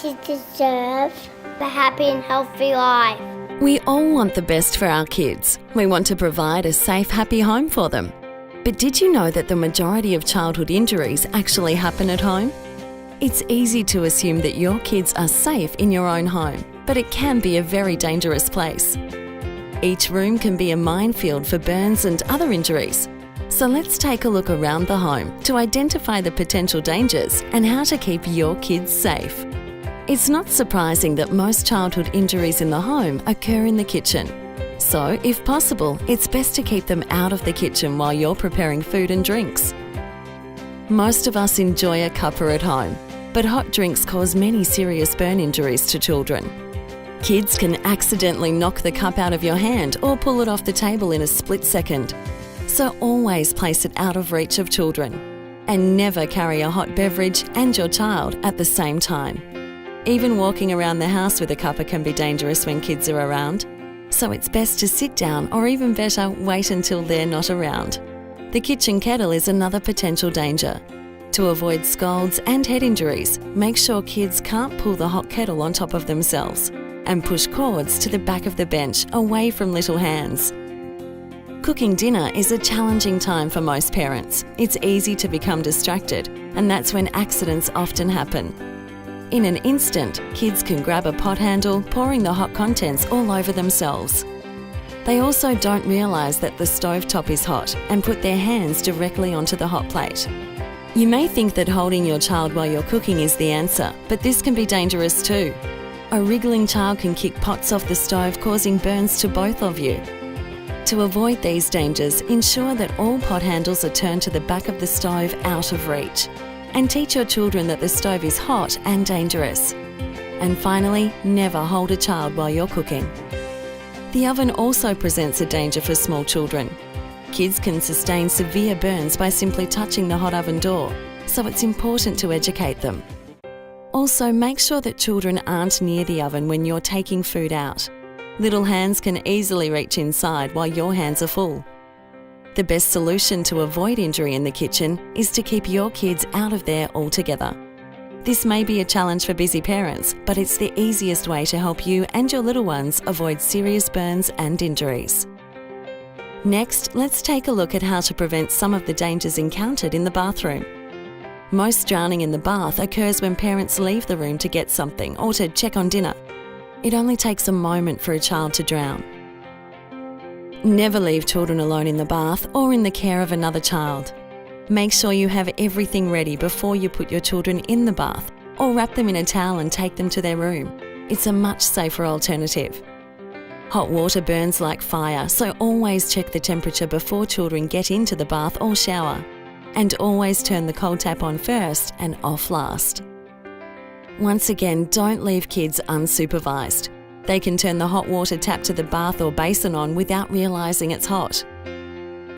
kids deserve a happy and healthy life. We all want the best for our kids. We want to provide a safe, happy home for them. But did you know that the majority of childhood injuries actually happen at home? It's easy to assume that your kids are safe in your own home, but it can be a very dangerous place. Each room can be a minefield for burns and other injuries. So let's take a look around the home to identify the potential dangers and how to keep your kids safe. It's not surprising that most childhood injuries in the home occur in the kitchen. So, if possible, it's best to keep them out of the kitchen while you're preparing food and drinks. Most of us enjoy a cuppa at home, but hot drinks cause many serious burn injuries to children. Kids can accidentally knock the cup out of your hand or pull it off the table in a split second. So always place it out of reach of children. And never carry a hot beverage and your child at the same time. Even walking around the house with a cuppa can be dangerous when kids are around. So it's best to sit down, or even better, wait until they're not around. The kitchen kettle is another potential danger. To avoid scalds and head injuries, make sure kids can't pull the hot kettle on top of themselves, and push cords to the back of the bench away from little hands. Cooking dinner is a challenging time for most parents. It's easy to become distracted, and that's when accidents often happen. In an instant, kids can grab a pot handle, pouring the hot contents all over themselves. They also don't realise that the stovetop is hot and put their hands directly onto the hot plate. You may think that holding your child while you're cooking is the answer, but this can be dangerous too. A wriggling child can kick pots off the stove, causing burns to both of you. To avoid these dangers, ensure that all pot handles are turned to the back of the stove out of reach. And teach your children that the stove is hot and dangerous. And finally, never hold a child while you're cooking. The oven also presents a danger for small children. Kids can sustain severe burns by simply touching the hot oven door, so it's important to educate them. Also, make sure that children aren't near the oven when you're taking food out. Little hands can easily reach inside while your hands are full. The best solution to avoid injury in the kitchen is to keep your kids out of there altogether. This may be a challenge for busy parents, but it's the easiest way to help you and your little ones avoid serious burns and injuries. Next, let's take a look at how to prevent some of the dangers encountered in the bathroom. Most drowning in the bath occurs when parents leave the room to get something or to check on dinner. It only takes a moment for a child to drown. Never leave children alone in the bath or in the care of another child. Make sure you have everything ready before you put your children in the bath, or wrap them in a towel and take them to their room. It's a much safer alternative. Hot water burns like fire, so always check the temperature before children get into the bath or shower. And always turn the cold tap on first and off last. Once again, don't leave kids unsupervised. They can turn the hot water tap to the bath or basin on without realising it's hot.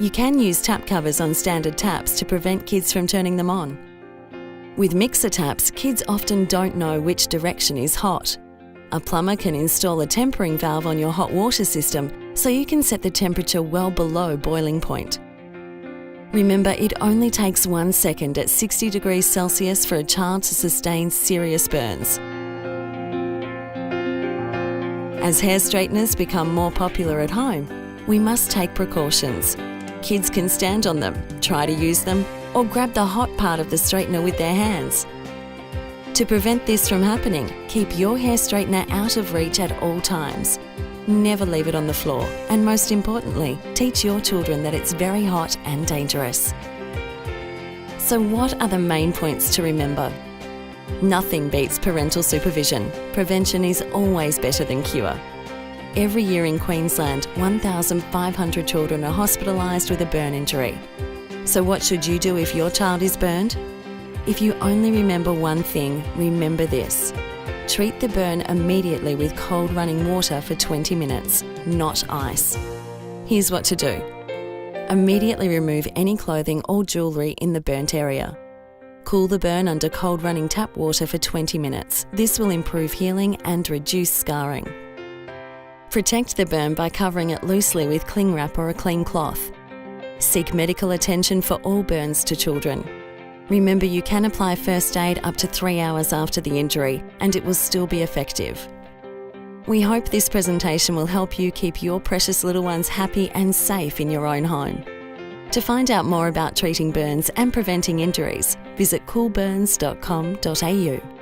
You can use tap covers on standard taps to prevent kids from turning them on. With mixer taps, kids often don't know which direction is hot. A plumber can install a tempering valve on your hot water system so you can set the temperature well below boiling point. Remember, it only takes 1 second at 60 degrees Celsius for a child to sustain serious burns. As hair straighteners become more popular at home, we must take precautions. Kids can stand on them, try to use them, or grab the hot part of the straightener with their hands. To prevent this from happening, keep your hair straightener out of reach at all times. Never leave it on the floor, and most importantly, teach your children that it's very hot and dangerous. So what are the main points to remember? Nothing beats parental supervision. Prevention is always better than cure. Every year in Queensland, 1,500 children are hospitalised with a burn injury. So what should you do if your child is burned? If you only remember one thing, remember this. Treat the burn immediately with cold running water for 20 minutes, not ice. Here's what to do. Immediately remove any clothing or jewellery in the burnt area. Cool the burn under cold running tap water for 20 minutes. This will improve healing and reduce scarring. Protect the burn by covering it loosely with cling wrap or a clean cloth. Seek medical attention for all burns to children. Remember, you can apply first aid up to 3 hours after the injury and it will still be effective. We hope this presentation will help you keep your precious little ones happy and safe in your own home. To find out more about treating burns and preventing injuries, visit coolburns.com.au.